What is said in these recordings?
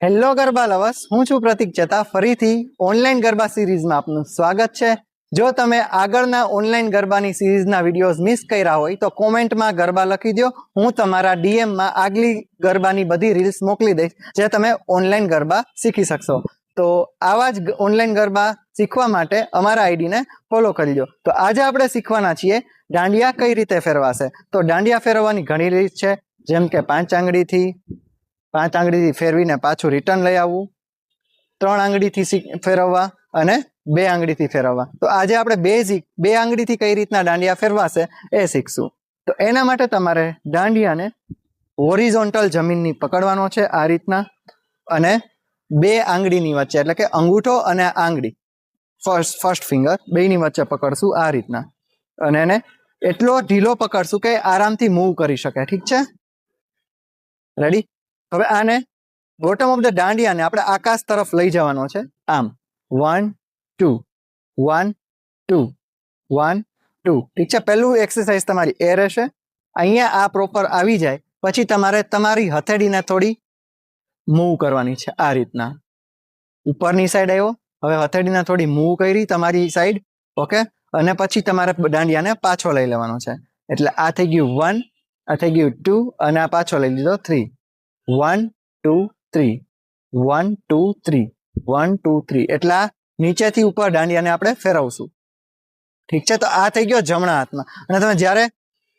Hello garba lovers, હું છું પ્રતિક ચેતા. ફરીથી ઓનલાઈન ગરબા સિરીઝમાં આપનું સ્વાગત છે. જો તમે આગળના ઓનલાઈન ગરબાની સિરીઝના વિડીયોઝ મિસ કર્યા હોય તો કોમેન્ટમાં ગરબા લખી દો. હું તમારા ડીએમમાં આગલી ગરબાની બધી રીલ્સ મોકલી દઈશ, જે તમે ઓનલાઈન ગરબા શીખી શકશો. તો આવા જ ઓનલાઈન ગરબા શીખવા માટે અમારા આઈડીને ફોલો કરી દો. તો આજે આપણે શીખવાના છીએ દાંડિયા કઈ રીતે ફેરવાશે. તો દાંડિયા ફેરવવાની ઘણી રીત છે, જેમ કે પાંચ આંગળીથી ફેરવીને પાછું રિટર્ન લઈ આવવું, 3 આંગળીથી ફેરવવા અને 2 આંગળીથી ફેરવવા. તો આજે આપણે બેઝિક 2 આંગળીથી કઈ રીતના દાંડિયા ફેરવાશે એ શીખશું. તો એના માટે તમારે દાંડિયાને હોરિઝોન્ટલ જમીનની પકડવાનો છે આ રીતના, અને 2 આંગળીની વચ્ચે, એટલે કે અંગૂઠો અને આંગળી, ફર્સ્ટ ફિંગર બેયની વચ્ચે પકડશું આ રીતના, અને એને એટલો ઢીલો પકડશું કે આરામથી મૂવ કરી શકે. ઠીક છે, રેડી? હવે આને બોટમ ઓફ ધ દાંડિયાને આપણે આકાશ તરફ લઈ જવાનો છે, આમ 1 2 1 2 1 2. ઠીક છે, પહેલું એક્સરસાઇઝ તમારી એ રહેશે. અહીંયા આ પ્રોપર આવી જાય પછી તમારે તમારી હથેળીને થોડી મૂવ કરવાની છે આ રીતના. ઉપરની સાઈડ આવ્યો, હવે હથેળીને થોડી મૂવ કરી તમારી સાઈડ, ઓકે, અને પછી તમારે દાંડિયાને પાછો લઈ લેવાનો છે. એટલે આ થઈ ગયું 1, આ થઈ ગયું 2, અને આ પાછો લઈ લીધો 3. 1 2 3 1 2 3 1 2 3. એટલે નીચેથી ઉપર દાંડિયાને આપણે ફેરવશું. ઠીક છે, તો આ થઈ ગયો જમણા હાથમાં. અને તમે જ્યારે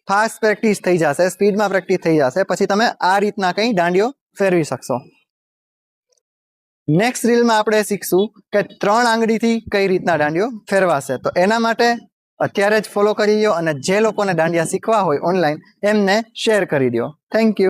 ફાસ્ટ પ્રેક્ટિસ થઈ જશે, સ્પીડમાં પ્રેક્ટિસ થઈ જશે, પછી તમે આ રીતના કંઈ દાંડિયો ફેરવી શકશો. નેક્સ્ટ રીલમાં આપણે શીખશું કે 3 આંગળીથી કઈ રીતના દાંડિયો ફેરવાશે. તો એના માટે અત્યારે જ ફોલો કરી દો, અને જે લોકોને દાંડિયા શીખવા હોય ઓનલાઈન એમને શેર કરી દો. Thank you.